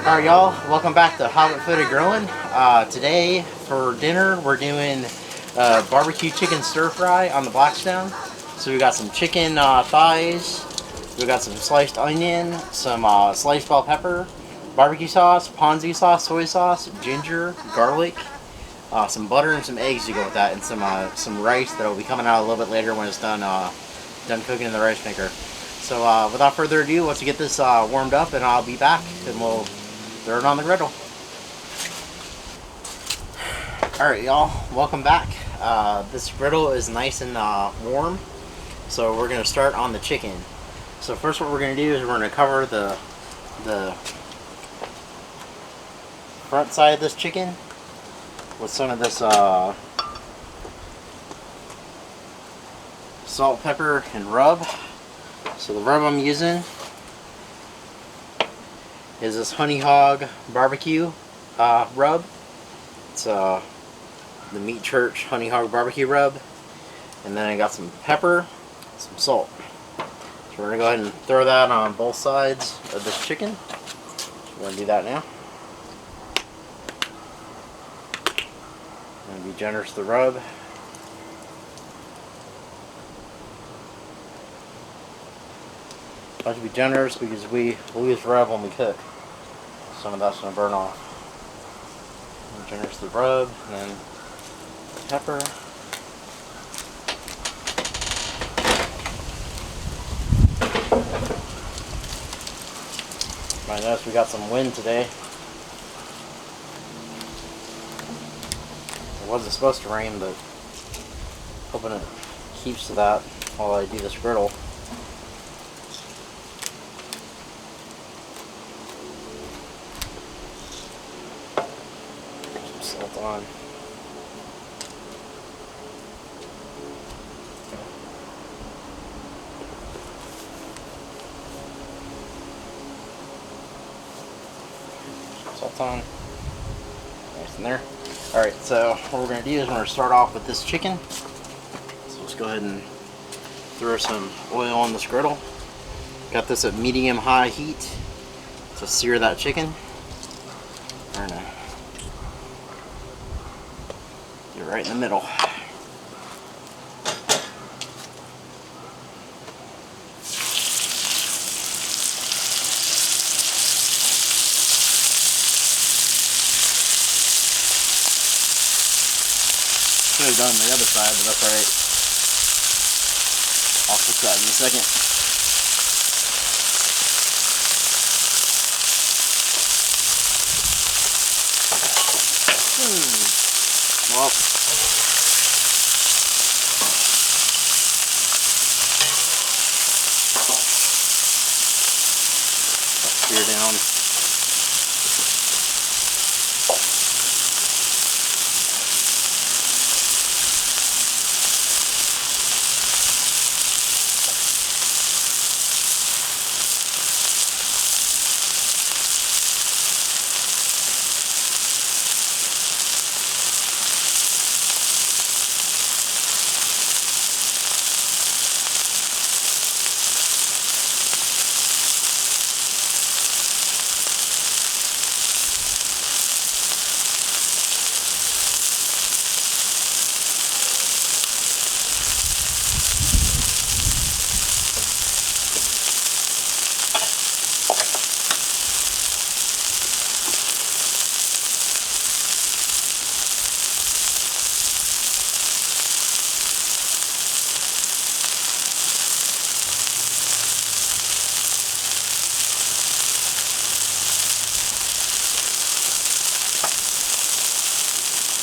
Alright y'all, welcome back to Hobbit Footed Grillin. Today for dinner we're doing BBQ Chicken Stir-Fry on the Blackstone. So we got some chicken thighs, we got some sliced onion, some sliced bell pepper, barbecue sauce, Ponzu sauce, soy sauce, ginger, garlic, some butter and some eggs to go with that, and some rice that will be coming out a little bit later when it's done cooking in the rice maker. So without further ado, let's get this warmed up and I'll be back and we'll throw it on the griddle. Alright y'all, welcome back. This griddle is nice and warm, so we're going to start on the chicken. So first what we're going to do is we're going to cover the front side of this chicken with some of this salt, pepper, and rub. So the rub I'm using is this Honey Hog barbecue rub. It's the Meat Church Honey Hog barbecue rub. And then I got some pepper, some salt. So we're going to go ahead and throw that on both sides of this chicken. So we're going to do that now. I'm going to be generous with the rub. I have to be generous because we use rub when we cook. Some of that's going to burn off. I'm generous with the rub, and then pepper. I noticed we got some wind today. It wasn't supposed to rain, but hoping it keeps to that while I do this griddle. Salt on. Salt on. Nice in there. Alright, so what we're going to do is we're going to start off with this chicken. So let's go ahead and throw some oil on this griddle. Got this at medium-high heat to sear that chicken. We're going to do it right in the middle. Should have done the other side, but that's alright. I'll fix that in a second. Well, sear down.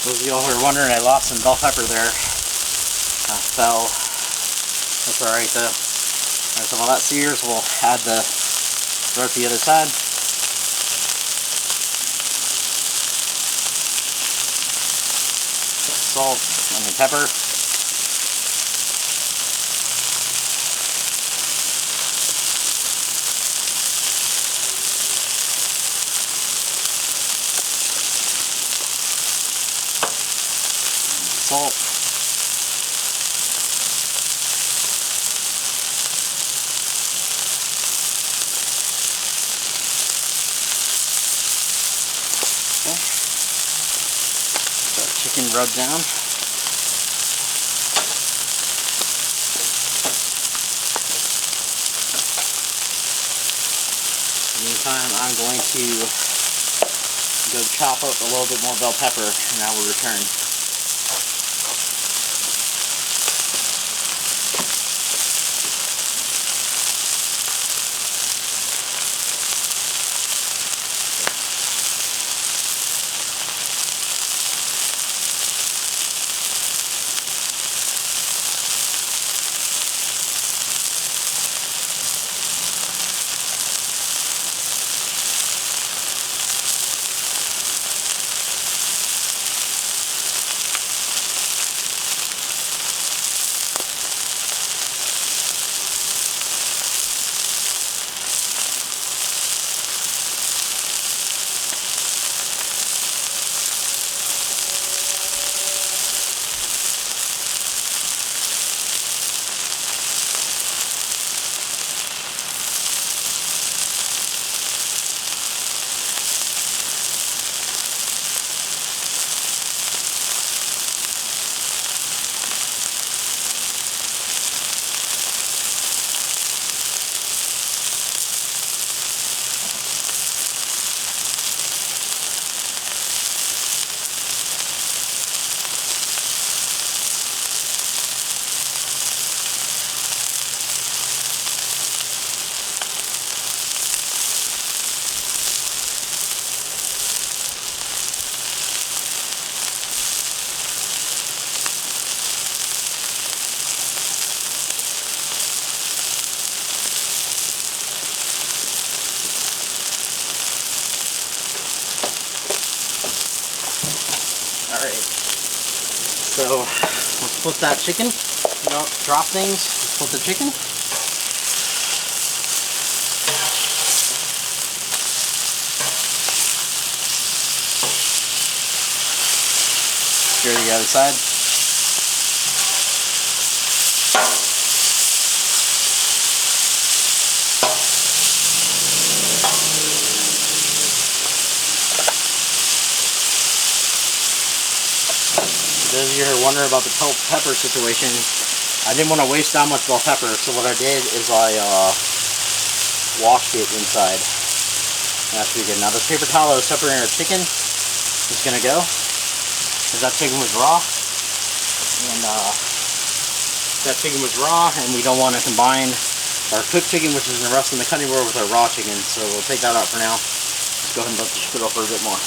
Those of y'all who are wondering, I lost some bell pepper there. I fell. That's alright though. Alright, so while that sears, we'll add the rest to the other side. Salt, onion, pepper. Salt. chicken rubbed down. Meantime, I'm going to go chop up a little bit more bell pepper, and I will return. Alright, so let's flip that chicken. Don't drop things. Let's flip the chicken. Stir the other side. Those of you who are wondering about the bell pepper situation, I didn't want to waste that much bell pepper, so what I did is I washed it inside. And that should be good. Now this paper towel that was separating our chicken is going to go, because that chicken was raw. And that chicken was raw, and we don't want to combine our cooked chicken, which is in the rust in the cutting board, with our raw chicken, so we'll take that out for now. Let's go ahead and let this griddle for a bit more.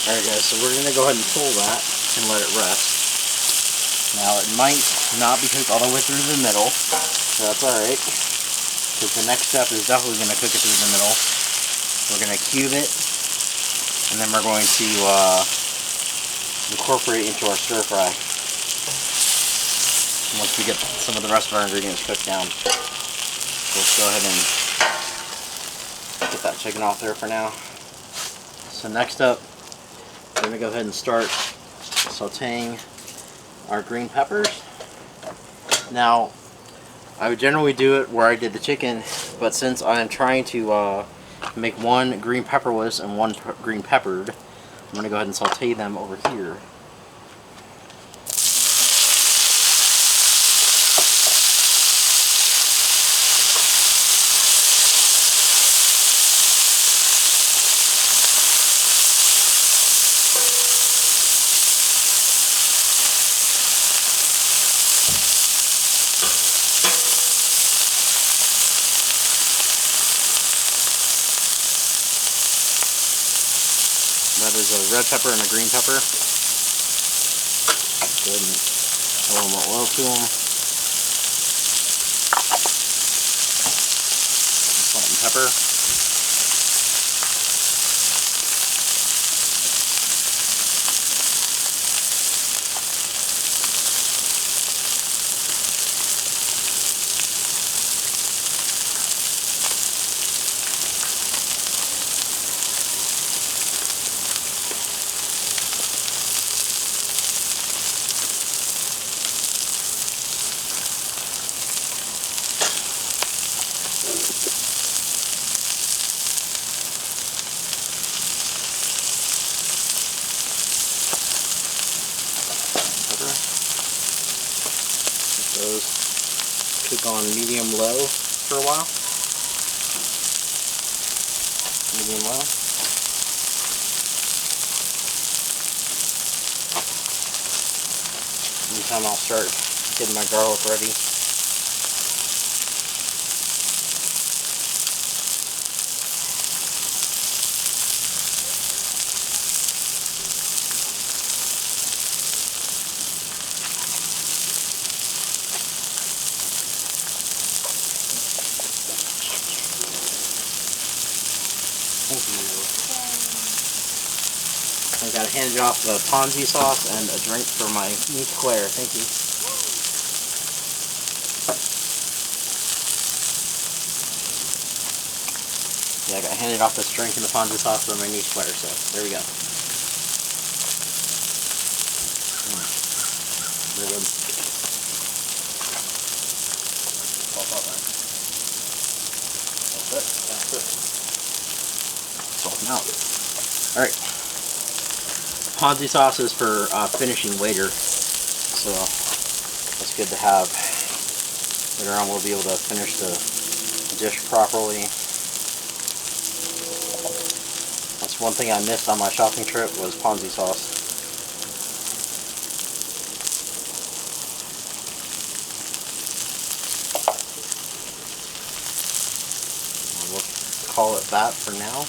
Alright guys, so we're going to go ahead and pull that and let it rest. Now it might not be cooked all the way through the middle, so that's alright. Because the next step is definitely going to cook it through the middle. We're going to cube it, and then we're going to incorporate it into our stir fry. Once we get some of the rest of our ingredients cooked down. Let's go ahead and get that chicken off there for now. So next up, we're going to go ahead and start sauteing our green peppers. Now, I would generally do it where I did the chicken, but since I am trying to make one green pepperless and one green peppered, I'm going to go ahead and saute them over here. That is a red pepper and a green pepper. Go ahead and add a little more oil to them. Salt and pepper. Those cook on medium-low for a while. Medium-low. Meantime, I'll start getting my garlic ready. Thank you. I got handed off the Ponzu sauce and a drink for my niece Claire. Thank you. Yeah, I got handed off this drink and the Ponzu sauce for my niece Claire, so there we go. Very good. That's it. Salt them out. Alright. Ponzu sauce is for finishing later, so that's good to have. Later on we'll be able to finish the dish properly. That's one thing I missed on my shopping trip was Ponzu sauce. We'll call it that for now.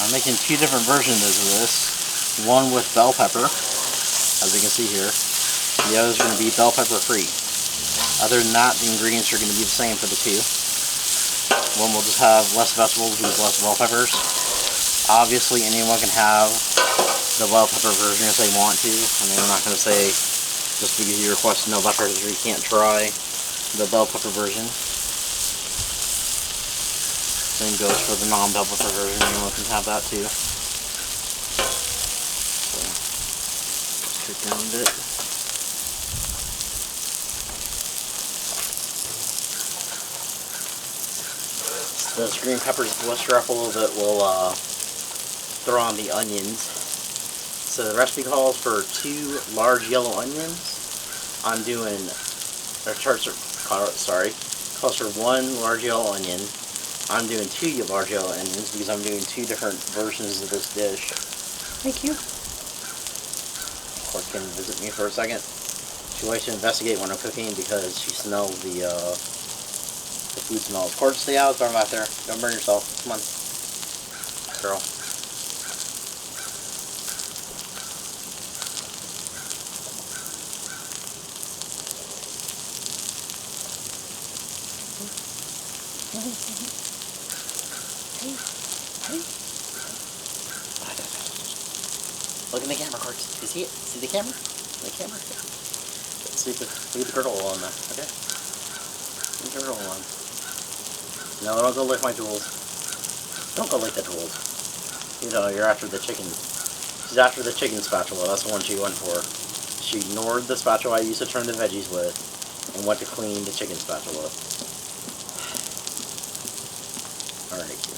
I'm making two different versions of this. One with bell pepper, as you can see here. The other is going to be bell pepper free. Other than that, the ingredients are going to be the same for the two. One will just have less vegetables with less bell peppers. Obviously, anyone can have the bell pepper version if they want to. I mean, I'm not going to say just because you requested no bell peppers you can't try the bell pepper version. Same goes for the non-bell pepper version, anyone can have that too. So, just cook down a bit. Those green peppers blister up a little bit, we'll throw on the onions. So the recipe calls for 2 large yellow onions, I'm doing, or sorry, calls for 1 large yellow onion. I'm doing 2 large yellow onions because I'm doing 2 different versions of this dish. Thank you. Or can visit me for a second. She likes to investigate when I'm cooking because she smells the food smells. Court, stay out, throw them out there. Don't burn yourself. Come on, girl. Look in the camera, Court. Do you see it? See the camera? The camera? See the griddle on there, okay? Leave the griddle on. No, don't go lick my tools. Don't go lick the tools. You know, you're after the chicken. She's after the chicken spatula. That's the one she went for. She ignored the spatula I used to turn the veggies with and went to clean the chicken spatula. Alright, cute.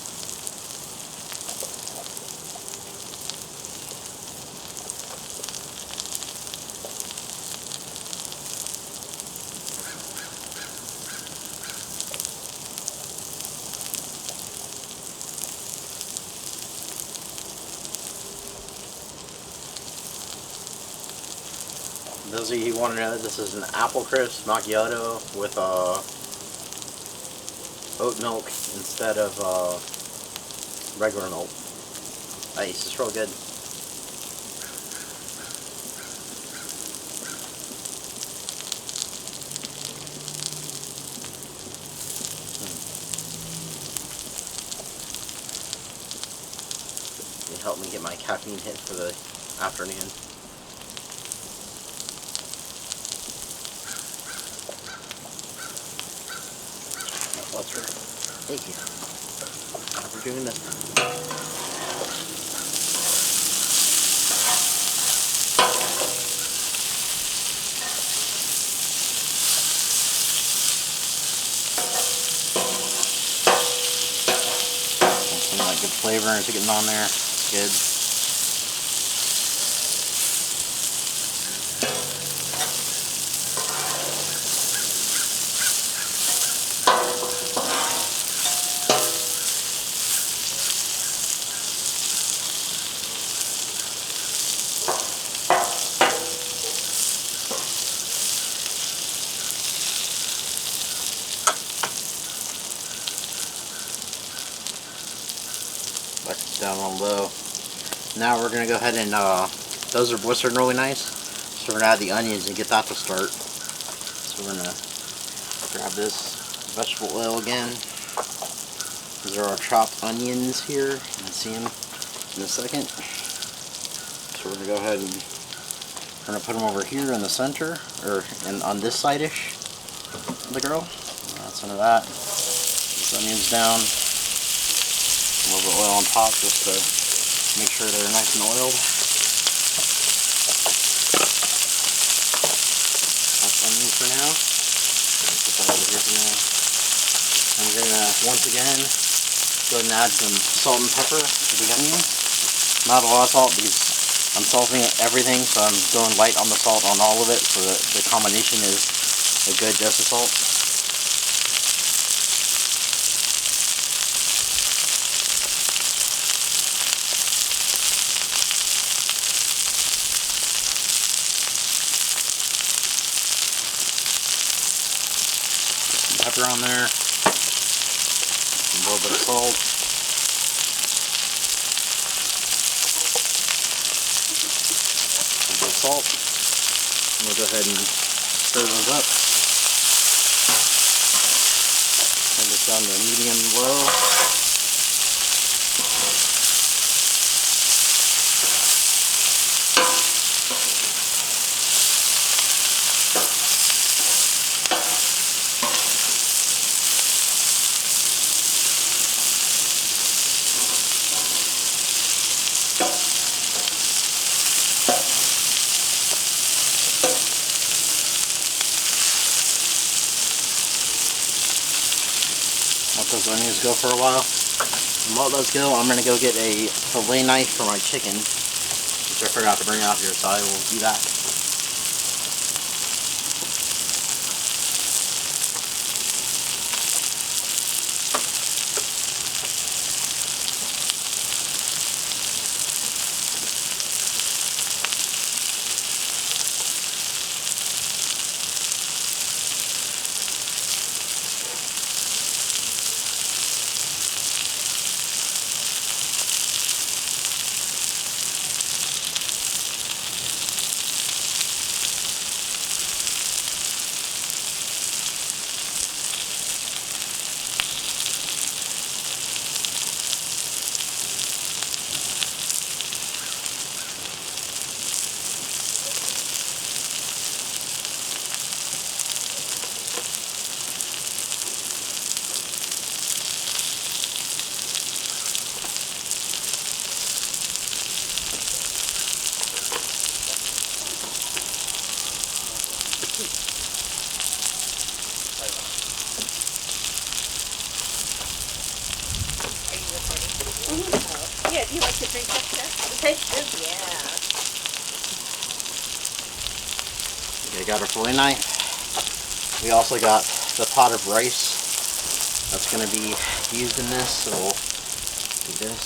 Those of you who want to know, this is an apple crisp macchiato with oat milk instead of regular milk. Nice, it's real good. It helped me get my caffeine hit for the afternoon. Thank you for doing this. Some like good flavor is getting on there. It's good. Down on low. Now we're gonna go ahead and those are blistered really nice, so we're gonna add the onions and get that to start. So we're gonna grab this vegetable oil again. These are our chopped onions here. You can see them in a second. So we're gonna go ahead and we're gonna put them over here in the center, or on this side-ish of the grill. That's some of that. These onions down. A little bit of oil on top just to make sure they're nice and oiled. That's onions for now. Put that over here for now. And we're gonna once again go ahead and add some salt and pepper to the onions. Not a lot of salt because I'm salting everything, so I'm going light on the salt on all of it, so that the combination is a good dose of salt. Pepper on there, a little bit of salt, a little bit of salt, and we'll go ahead and stir those up. Turn this down to medium low. Let those onions go for a while. And while those go, I'm going to go get a fillet knife for my chicken, which I forgot to bring out here, so I will do that. Yeah, do you like to drink that stuff? Yeah. Okay, got our fillet knife. We also got the pot of rice that's going to be used in this, so we'll do this.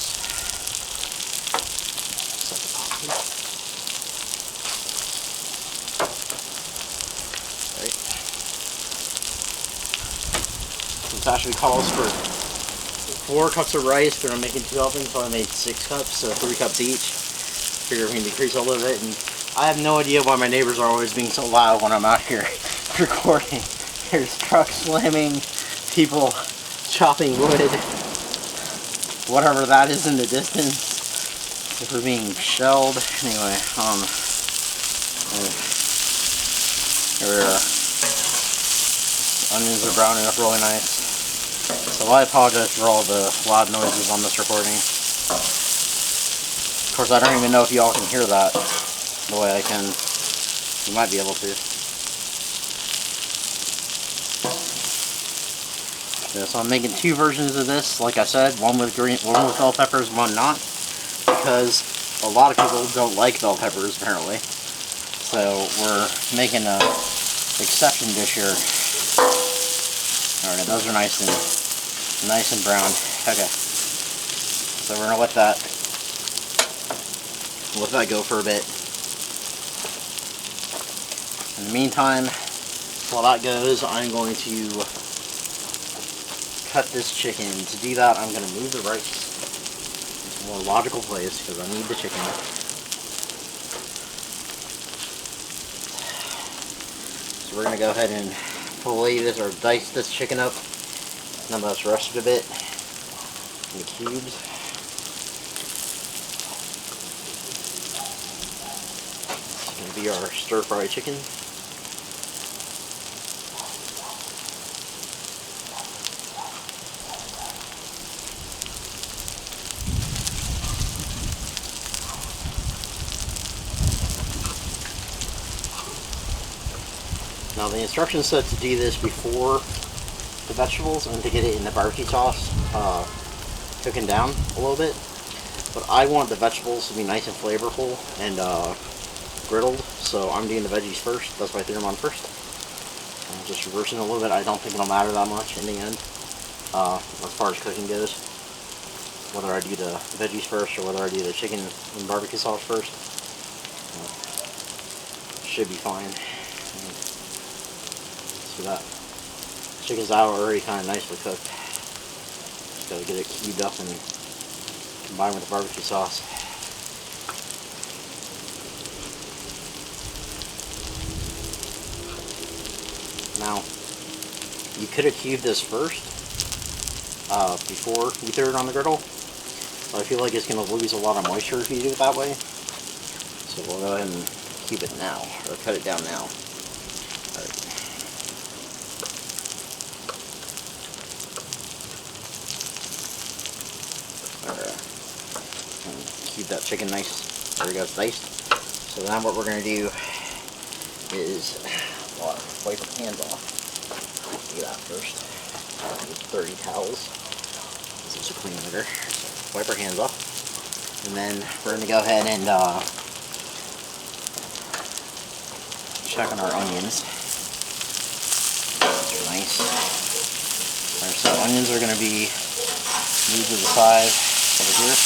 Set the pot here. Right. This actually calls for 4 cups of rice, but I'm making 2 helpings, so I made 6 cups, so 3 cups each. Figure we can decrease a little bit, and I have no idea why my neighbors are always being so loud when I'm out here recording. There's trucks slamming, people chopping wood, whatever that is in the distance. If we're being shelled. Anyway, here we are. Onions are browning up really nice. So I apologize for all the loud noises on this recording. Of course, I don't even know if y'all can hear that the way I can. You might be able to. Yeah, so I'm making 2 versions of this, like I said, one with bell peppers, one not, because a lot of people don't like bell peppers apparently. So we're making a exception dish here. Alright, those are nice and brown. Okay. So we're gonna let that go for a bit. In the meantime, while that goes, I'm going to cut this chicken. To do that, I'm going to move the rice into a more logical place because I need the chicken. So we're going to go ahead and fillet this or dice this chicken up. Now that it's rested a bit in the cubes. This is going to be our stir-fry chicken. Now the instructions said to do this before the vegetables and to get it in the barbecue sauce cooking down a little bit. But I want the vegetables to be nice and flavorful and griddled, so I'm doing the veggies first. That's why I threw them on first. I'm just reversing it a little bit. I don't think it'll matter that much in the end as far as cooking goes. Whether I do the veggies first or whether I do the chicken and barbecue sauce first. Should be fine. See that? Chicken's already kind of nicely cooked. Just gotta get it cubed up and combined with the barbecue sauce. Now, you could have cubed this first before you threw it on the griddle, but I feel like it's going to lose a lot of moisture if you do it that way. So we'll go ahead and cube it now, or cut it down now. Alright. Keep that chicken nice. There we go, it's diced. So now what we're going to do is wipe our hands off. Do that first. With dirty towels. This is a clean litter. So wipe our hands off. And then we're going to go ahead and check on our onions. These are nice. Alright, so onions are going to be moved to the side over here.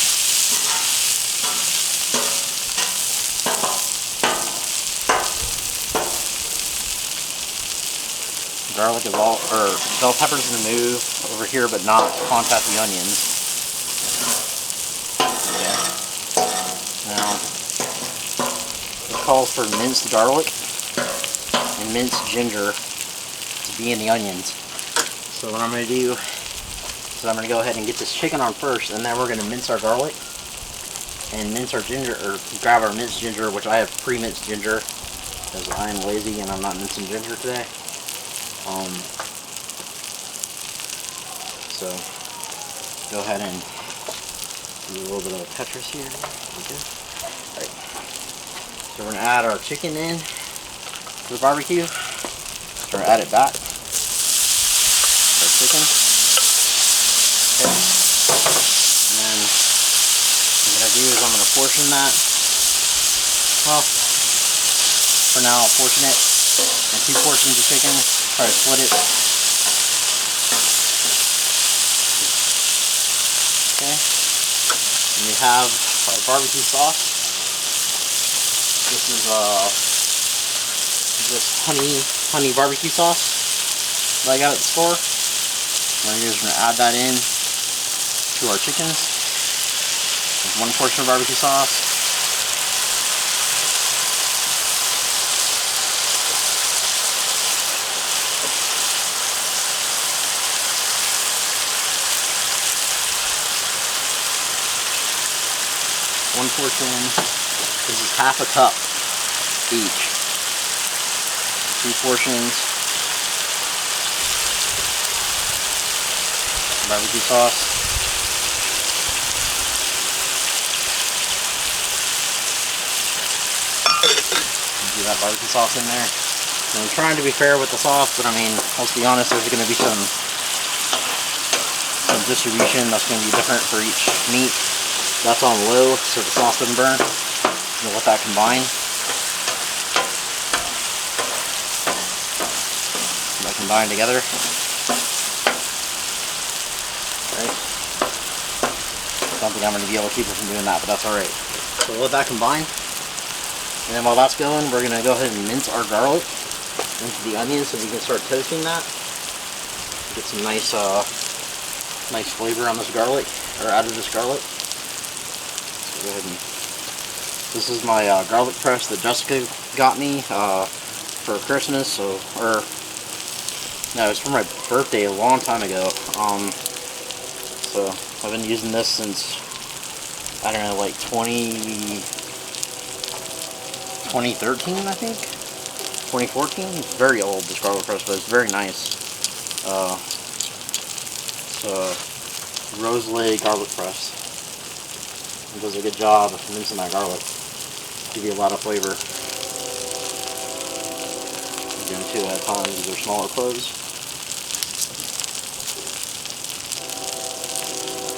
Garlic is all, or bell peppers going to move over here, but not contact the onions. Okay. Now, it calls for minced garlic and minced ginger to be in the onions. So what I'm going to do is I'm going to go ahead and get this chicken on first, and then we're going to mince our garlic and mince our ginger, or grab our minced ginger, which I have pre-minced ginger because I'm lazy and I'm not mincing ginger today. So go ahead and do a little bit of peppers here. Okay. Alright. So we're going to add our chicken in to the barbecue. So we're going to add it back. Our chicken. Okay. And then I do is I'm going to portion that. Well, for now I'll portion it in 2 portions of chicken. Try to split it. Okay. And we have our barbecue sauce. This is this honey barbecue sauce that I got at the store. We're just going to add that in to our chickens. There's 1 portion of barbecue sauce. One portion, this is half a cup each. 2 portions barbecue sauce. Do that barbecue sauce in there. And I'm trying to be fair with the sauce, but I mean, let's be honest, there's going to be some distribution that's going to be different for each meat. That's on low, so the sauce doesn't burn. We'll let that combine. Let that combine together. Right. I don't think I'm going to be able to keep it from doing that, but that's alright. So we'll let that combine. And then while that's going, we're going to go ahead and mince our garlic into the onions so we can start toasting that. Get some nice flavor on this garlic, or out of this garlic. Go ahead and, this is my garlic press that Jessica got me for Christmas, no, it was for my birthday a long time ago. So I've been using this since, I don't know, like 2013, I think, 2014. It's very old, this garlic press, but it's very nice. It's a Roseland garlic press. It does a good job of mincing that garlic. Give you a lot of flavor. I'm doing 2 at a time. These are smaller cloves.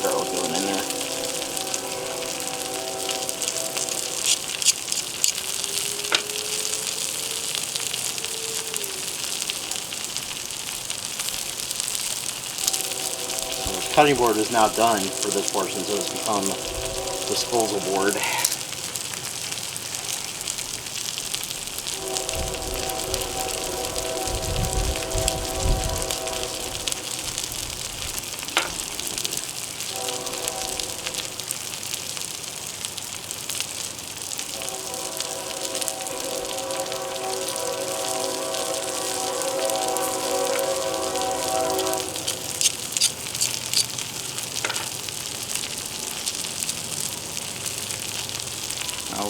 Garlic going in there. So the cutting board is now done for this portion, so it's become disposal board.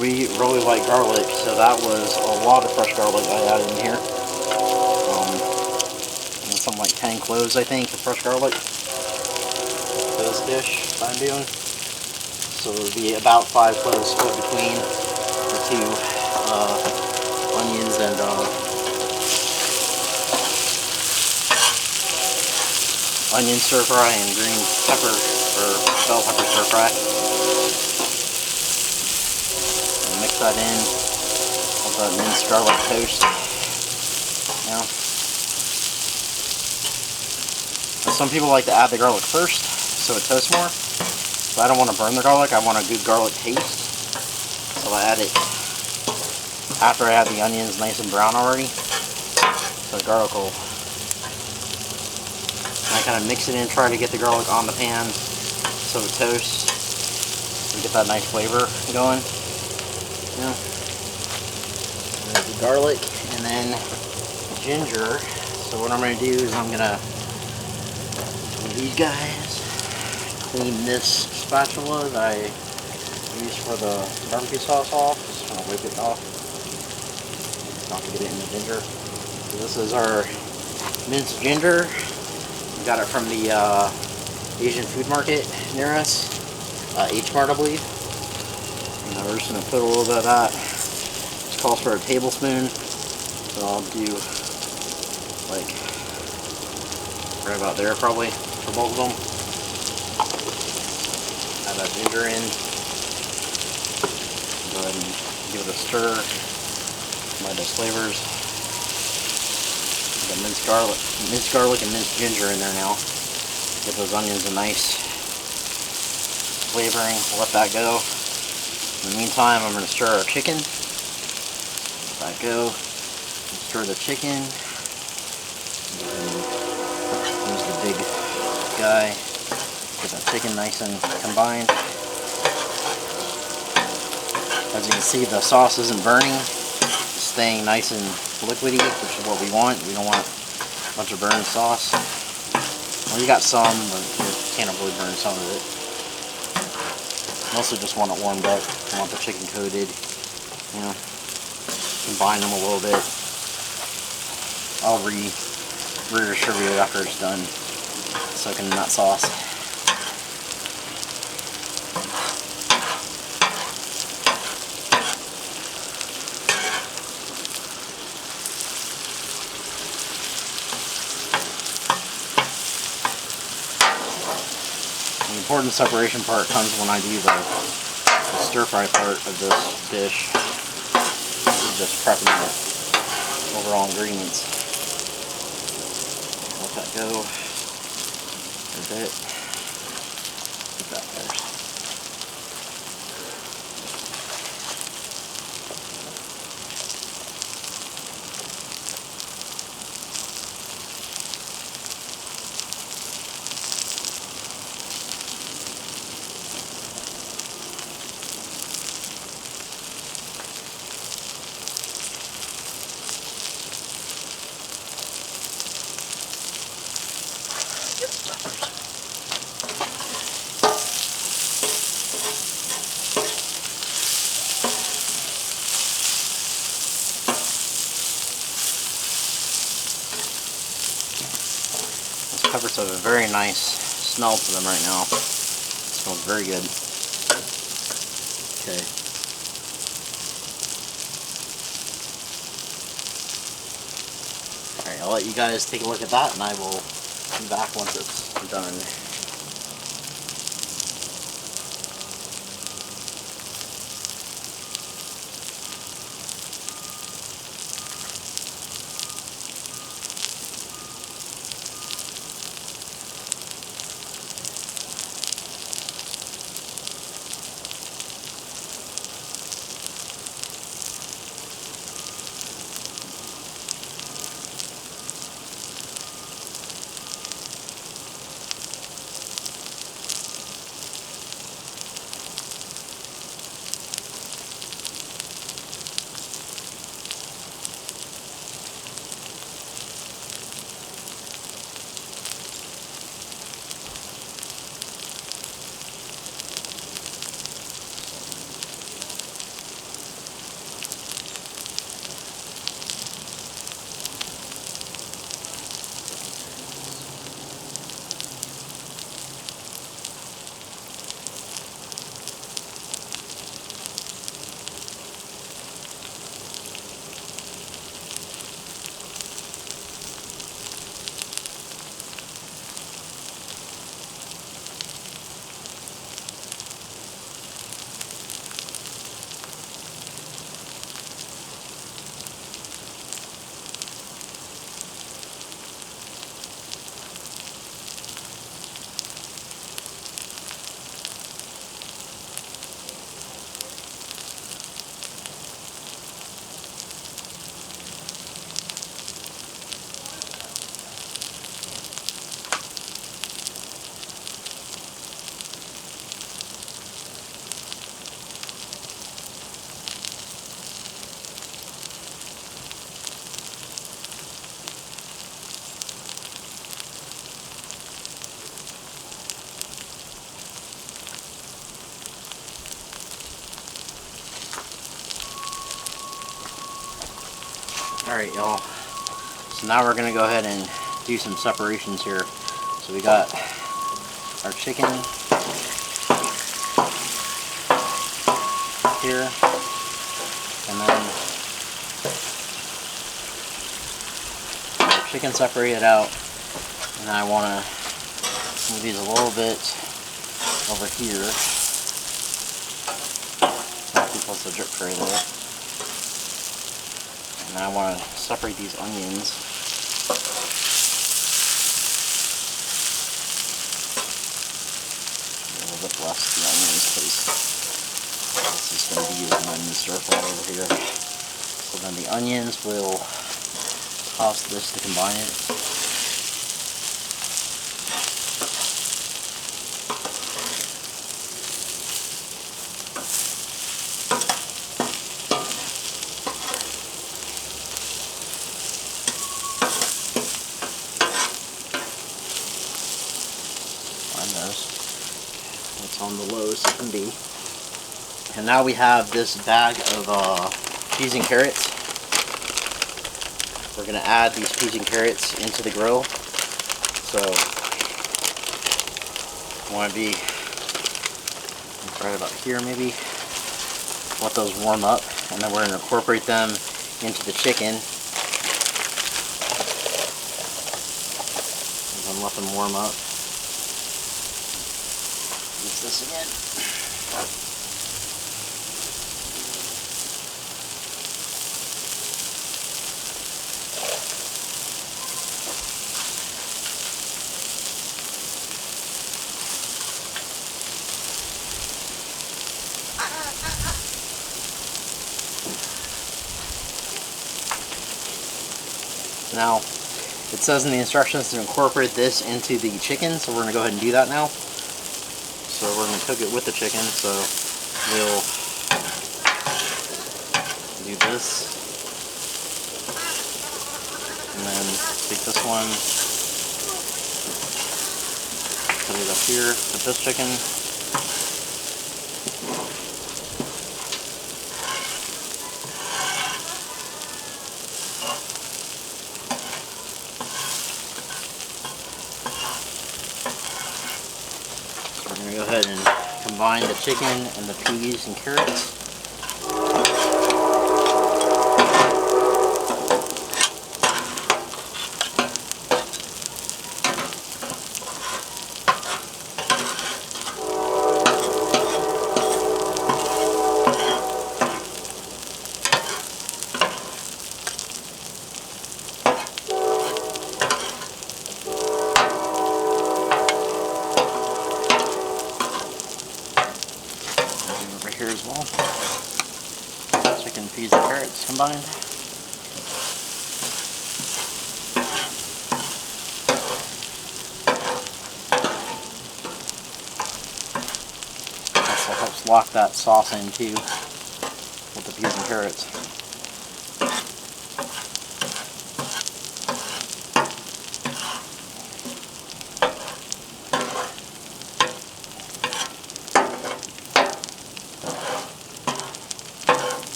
We really like garlic, so that was a lot of fresh garlic I added in here. Something like 10 cloves, I think, of fresh garlic for this dish that I'm doing. So it would be about 5 cloves split between the 2 onions and onion stir-fry and green pepper or bell pepper stir-fry. Mix that in with the minced garlic toast. Now, some people like to add the garlic first so it toasts more. But I don't want to burn the garlic. I want a good garlic taste. So I add it after I add the onions nice and brown already. So the garlic will. And I kind of mix it in, try to get the garlic on the pan so it toasts. So we get that nice flavor going. Yeah. The garlic and then ginger. So what I'm going to do is I'm going to these guys clean this spatula that I use for the barbecue sauce off. Just going to wipe it off. Not to get it in the ginger. So this is our minced ginger. We got it from the Asian food market near us. H-Mart, I believe. And we're just going to put a little bit of that. This calls for a tablespoon. So I'll do like right about there probably for both of them. Add that ginger in. Go ahead and give it a stir. Combine those flavors. Got minced garlic and minced ginger in there now. Give those onions a nice flavoring. We'll let that go. In the meantime, I'm going to stir our chicken. Let that go. Stir the chicken. Use the big guy. Get that chicken nice and combined. As you can see, the sauce isn't burning. It's staying nice and liquidy, which is what we want. We don't want a bunch of burned sauce. Well, you got some, but you can't avoid burning some of it. Mostly just want it warmed up. I want the chicken coated. You know, combine them a little bit. I'll redistribute it after it's done, soaking in that sauce. The important separation part comes when I do the stir-fry part of this dish. This is just prepping the overall ingredients. Let that go a bit. Keep that first. Peppers have a very nice smell to them right now. It smells very good. Okay. Alright, I'll let you guys take a look at that and I will be back once it's done. Alright, y'all. So now we're going to go ahead and do some separations here. So we got our chicken here, and then our chicken separated out, and I want to move these a little bit over here. Not too Plus the drip tray there. And now I want to separate these onions. A little bit less of the onions because this is going to be used in onion stir fry over here. So then the onions will toss this to combine it. It's on the lowest it can be. And now we have this bag of peas and carrots. We're going to add these peas and carrots into the grill. So I want to be right about here maybe. Let those warm up, and then we're going to incorporate them into the chicken. And then let them warm up. Use this again. Now, it says in the instructions to incorporate this into the chicken, so we're going to go ahead and do that now. So we're going to cook it with the chicken, so we'll do this. And then take this one, put it up here with this chicken. We're going to go ahead and combine the chicken and the peas and carrots. Here as well. Chicken, peas, and carrots combined. Also helps lock that sauce in too with the peas and carrots.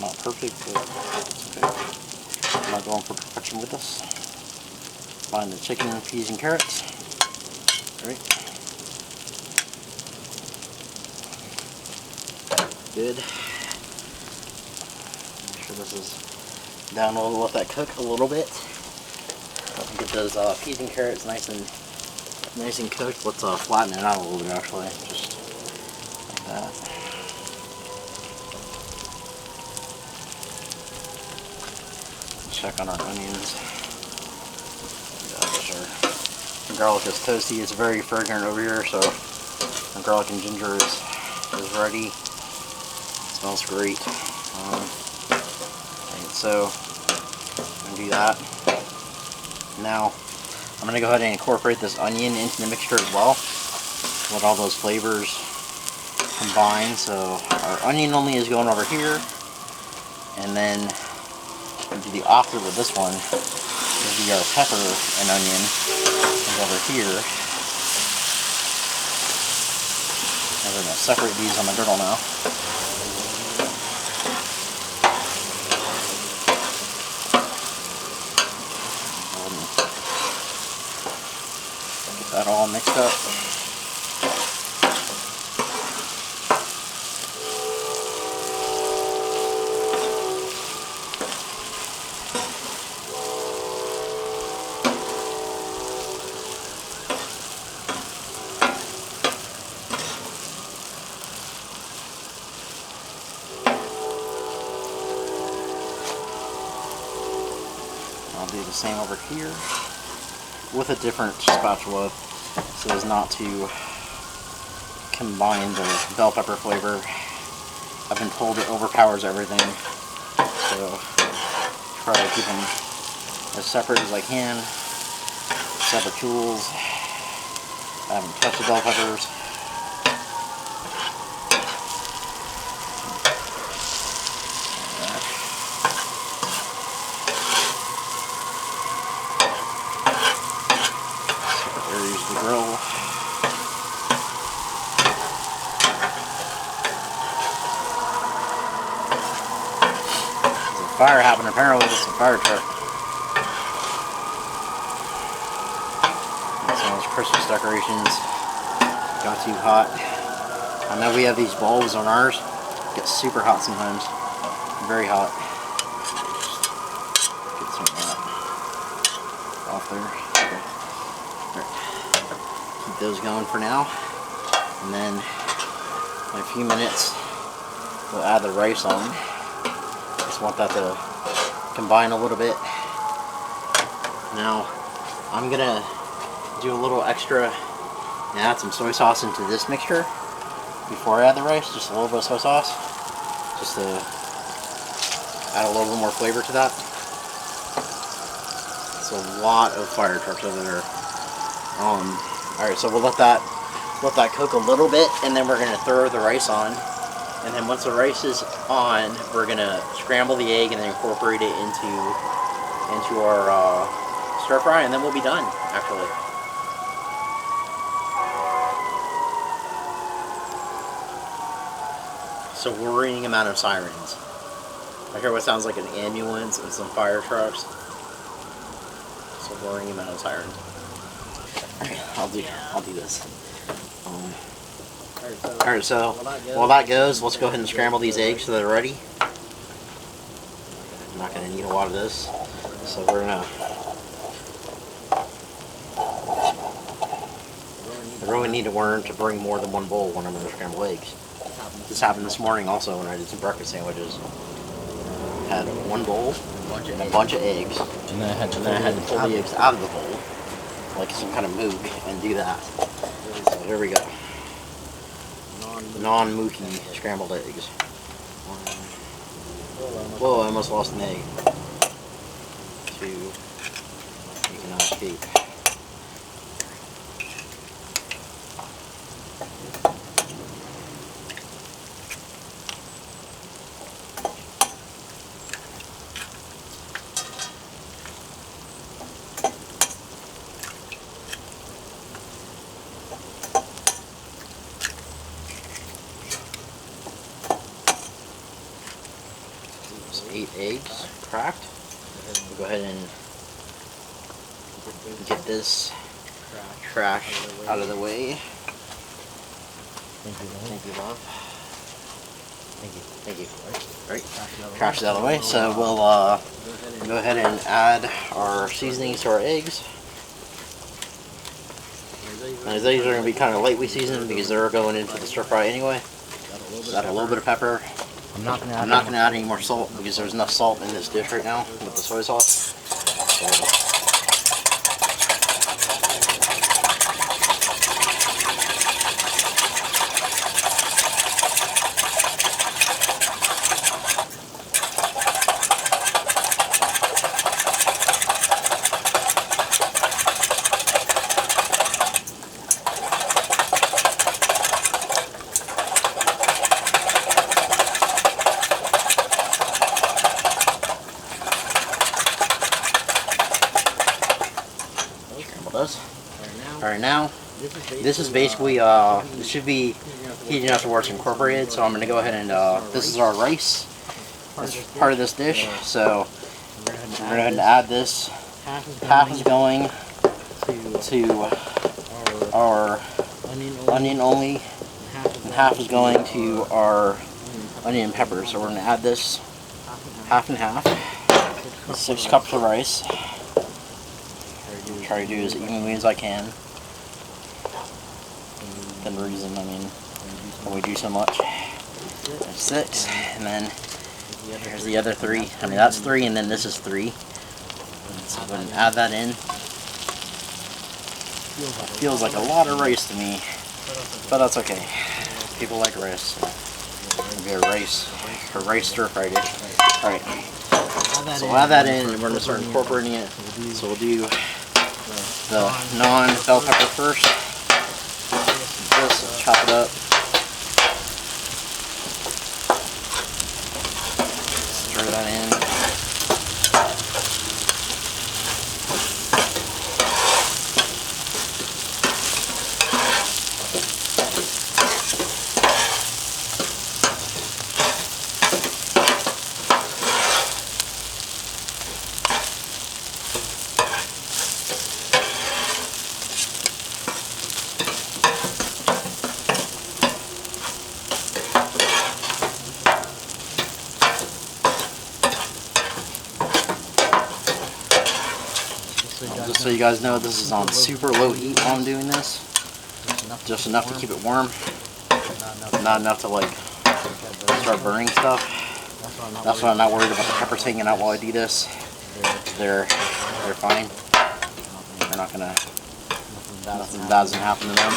Not perfect, but it's okay. I'm not going for perfection with this. Combine the chicken, peas, and carrots. Alright. Good. Make sure this is down a little, let that cook a little bit. Get those peas and carrots nice and cooked. Let's flatten it out a little bit actually, just like that. Check on our onions. The garlic is toasty. It's very fragrant over here, so the garlic and ginger is ready. It smells great. So I'm gonna do that. Now I'm gonna go ahead and incorporate this onion into the mixture as well. Let all those flavors combine. So our onion only is going over here, and then do the opposite with this one. This will be our pepper and onion is over here. And we're going to separate these on the griddle now. Get that all mixed up. do the same over here with a different spatula so as not to combine the bell pepper flavor. I've been told it overpowers everything, so try to keep them as separate as I can. Separate tools. I haven't touched the bell peppers. There's the grill. There's a fire happening apparently with some fire truck. Some of those Christmas decorations got too hot. I know we have these bulbs on ours. It gets super hot sometimes. Very hot. Get some of that off there. Okay. Right. Keep those going for now. And then in a few minutes we'll add the rice on. Just want that to combine a little bit. Now I'm gonna do a little extra and add some soy sauce into this mixture before I add the rice. Just a little bit of soy sauce, just to add a little bit more flavor to that. It's a lot of fire trucks over there. Alright, so we'll let that cook a little bit, and then we're gonna throw the rice on. And then once the rice is on, we're gonna scramble the egg and then incorporate it into our stir fry, and then we'll be done. Actually. It's a worrying amount of sirens. I hear what sounds like an ambulance and some fire trucks. It's a worrying amount of sirens. Alright, I'll do this. Alright, so while that goes, let's go ahead and scramble these eggs so they're ready. I'm not going to need a lot of this, so we're going to... I really need to learn to bring more than one bowl when I'm going to scramble eggs. This happened this morning also when I did some breakfast sandwiches. Had one bowl and a bunch of eggs, and then I had to pull the eggs out of the bowl, like some kind of mook, and do that. So here we go. Non-mooky scrambled eggs. Whoa, I almost lost an egg. 2, you cannot escape. There's 8 eggs cracked. We'll go ahead and get this trash out of the way. Thank you, love. Thank you. Alright, trash is out of the way. So we'll go ahead and add our seasonings to our eggs. Now these eggs are going to be kind of lightly seasoned because they're going into the stir fry anyway. So add a little bit of pepper. I'm not going to add any more salt because there's enough salt in this dish right now with the soy sauce. So, Alright, now this is basically this should be heating enough to where it's incorporated, so I'm going to go ahead and this is our rice. This is part of this dish, so we're going to go ahead and add this. Half is going to our onion only, and half is going to our onion and pepper. So we're going to add this half and half. 6 cups of rice. Try to do as evenly as I can. Within reason, I mean, when we do so much. There's 6, and then here's the other 3. I mean, that's 3, and then this is 3. So go ahead and add that in. Feels like a lot of rice to me, but that's okay. People like rice. So it'll be a rice stir-fry dish. All right. So we'll add that in, and we're gonna start incorporating it. So we'll do the non-bell pepper first. Just chop it up. Stir that in. Just so you guys know, this is on super low heat while I'm doing this. Just enough to keep it warm. Not enough to like start burning stuff. That's why I'm not worried about the peppers hanging out while I do this. They're fine. They're not gonna, nothing bad's gonna happen to them.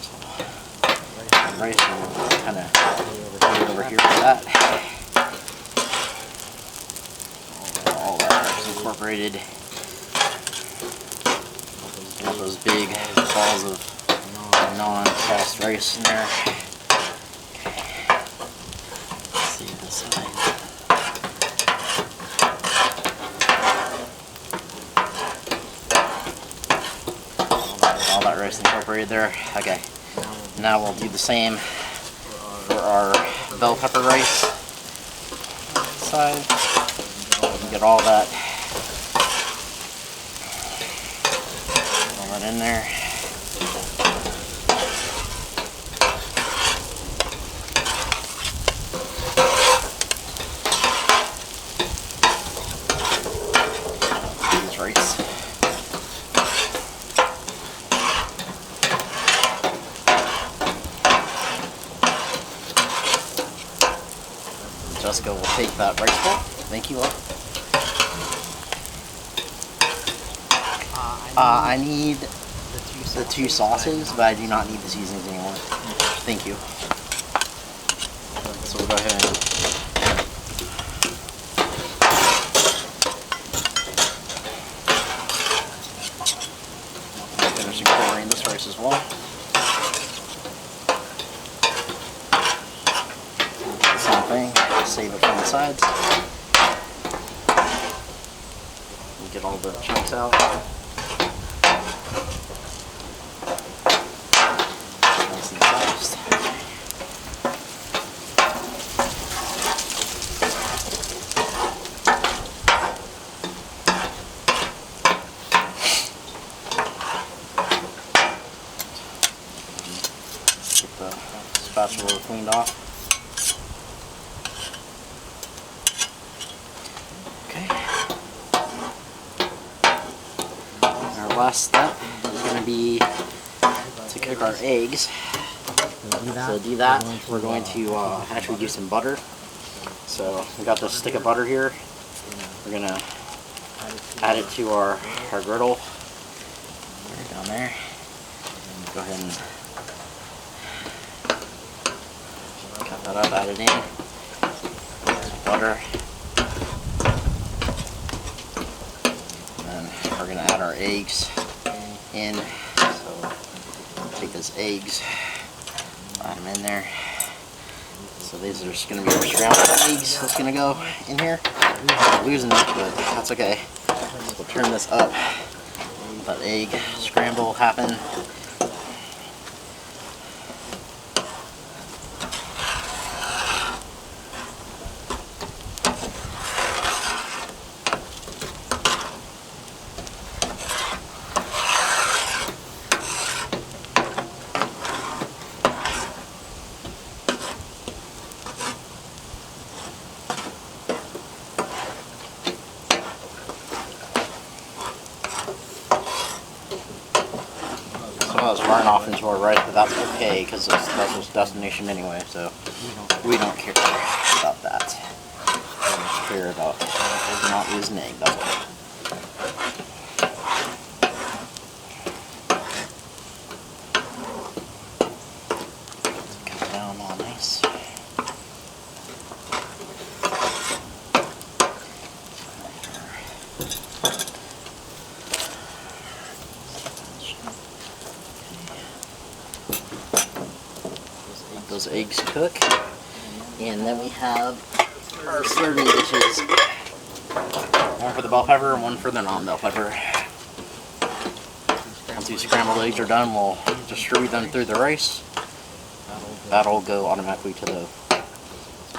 So, rice, and kind of put it over here for that. All that is incorporated. Got those big balls of non-tossed rice in there. Let's see this side. All that rice incorporated there. Okay. Now we'll do the same for our bell pepper rice side. Get all that. In there. Use rice. Jessica will take that rice bowl. Thank you, love. I need the two sauces, but I do not need the seasonings anymore. Thank you. So we'll go ahead and finish incorporating this rice as well. Same thing, save it from the sides. And get all the chunks out. Get the spatula cleaned off. Okay. Our last step is going to be to cook our eggs. So to do that, we're going to actually use some butter. So we got this stick of butter here. We're going to add it to our griddle. Right down there. Go ahead and cut that up, add it in. Butter. And then we're going to add our eggs in. So take those eggs, add them in there. So these are just going to be our scrambled eggs that's going to go in here. I'm losing it, but that's okay. So we'll turn this up. Let that egg scramble happen. It's running off into our rice, but that's okay because that's its destination anyway, so we don't care about that. We just care about not losing egg, that's all. eggs cook. And then we have our serving dishes. One for the bell pepper and one for the non-bell pepper. Once these scrambled eggs are done, we'll distribute them through the rice. That'll go automatically to the...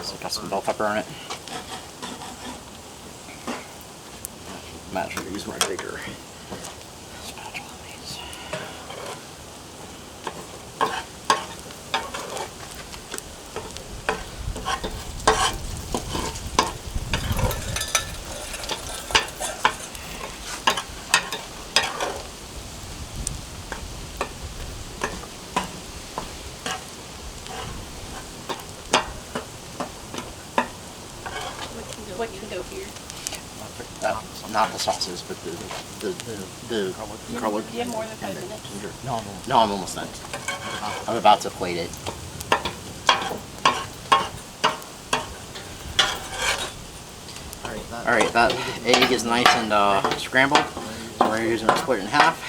So got some bell pepper on it. Might should use my bigger spatula on these. What can go here? Not the sauces, but the garlic. Do you have more than 5 minutes? Ginger. No, I'm almost done. I'm about to plate it. Alright, that egg is nice and scrambled. So we're using to split it in half.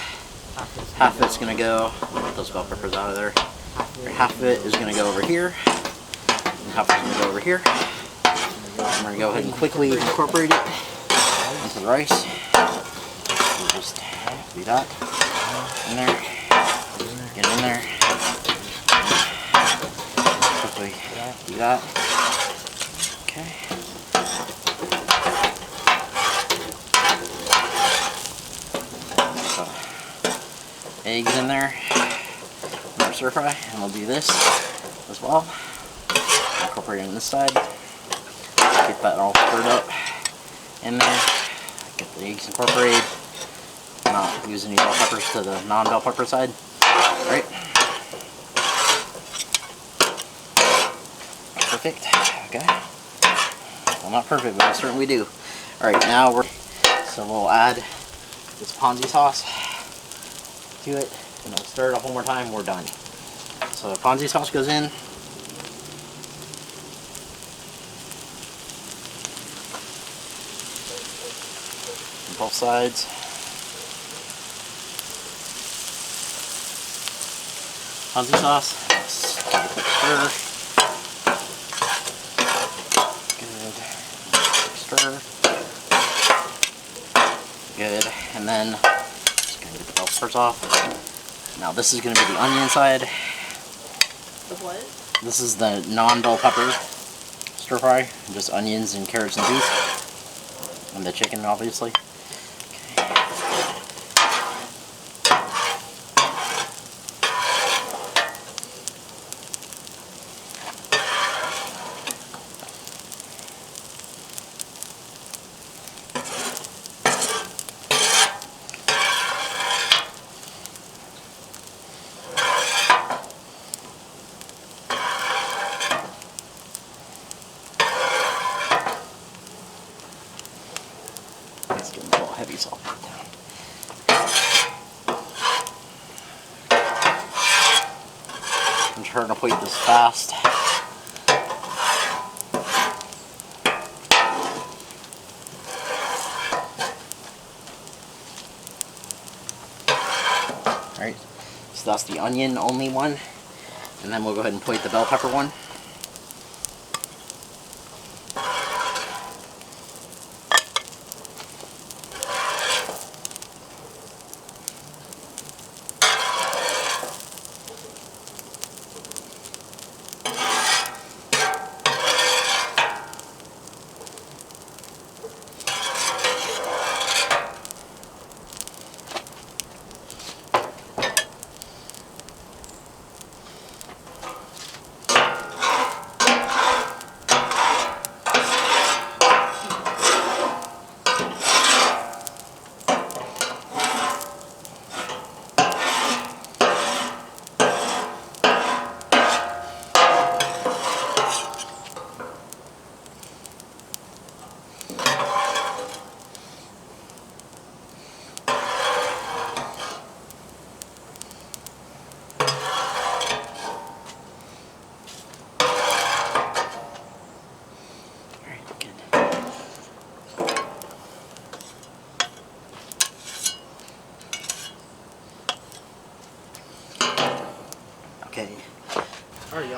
Half of it's going to go, get those bell peppers out of there. Half of it is going to go over here. And half of it's going to go over here. I'm going to go ahead and quickly incorporate it into the rice. We'll just do that. In there. Get it in there. Quickly do that. Okay. So, eggs in there. Our stir fry. And we'll do this as well. Incorporate it on this side. Get that all stirred up in there. Get the eggs incorporated. Not use any bell peppers to the non-bell pepper side. Alright. Perfect. Okay. Well, not perfect, but I certainly do. Alright, now so we'll add this Ponzu sauce to it. And we'll stir it up one more time. We're done. So the Ponzu sauce goes in. Both sides. Ponzu sauce. Give it a quick stir. Good. Stir. Good. And then just gonna get the bell peppers off. Now this is gonna be the onion side. The what? This is the non-bell pepper stir fry. Just onions and carrots and beef. And the chicken, obviously. Let's get a little heavy salt down. I'm trying to plate this fast. Alright, so that's the onion only one. And then we'll go ahead and plate the bell pepper one.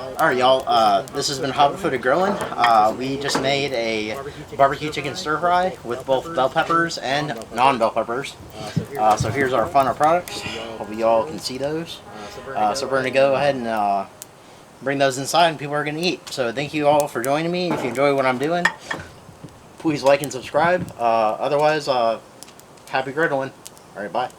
Alright, y'all, this has been Hobbit Footed Grillin. We just made a barbecue chicken stir-fry with both bell peppers and non-bell peppers. So here's our final products. Hope y'all can see those. So we're going to go ahead and bring those inside and people are going to eat. So thank you all for joining me. If you enjoy what I'm doing, please like and subscribe. Otherwise, happy griddling. Alright, bye.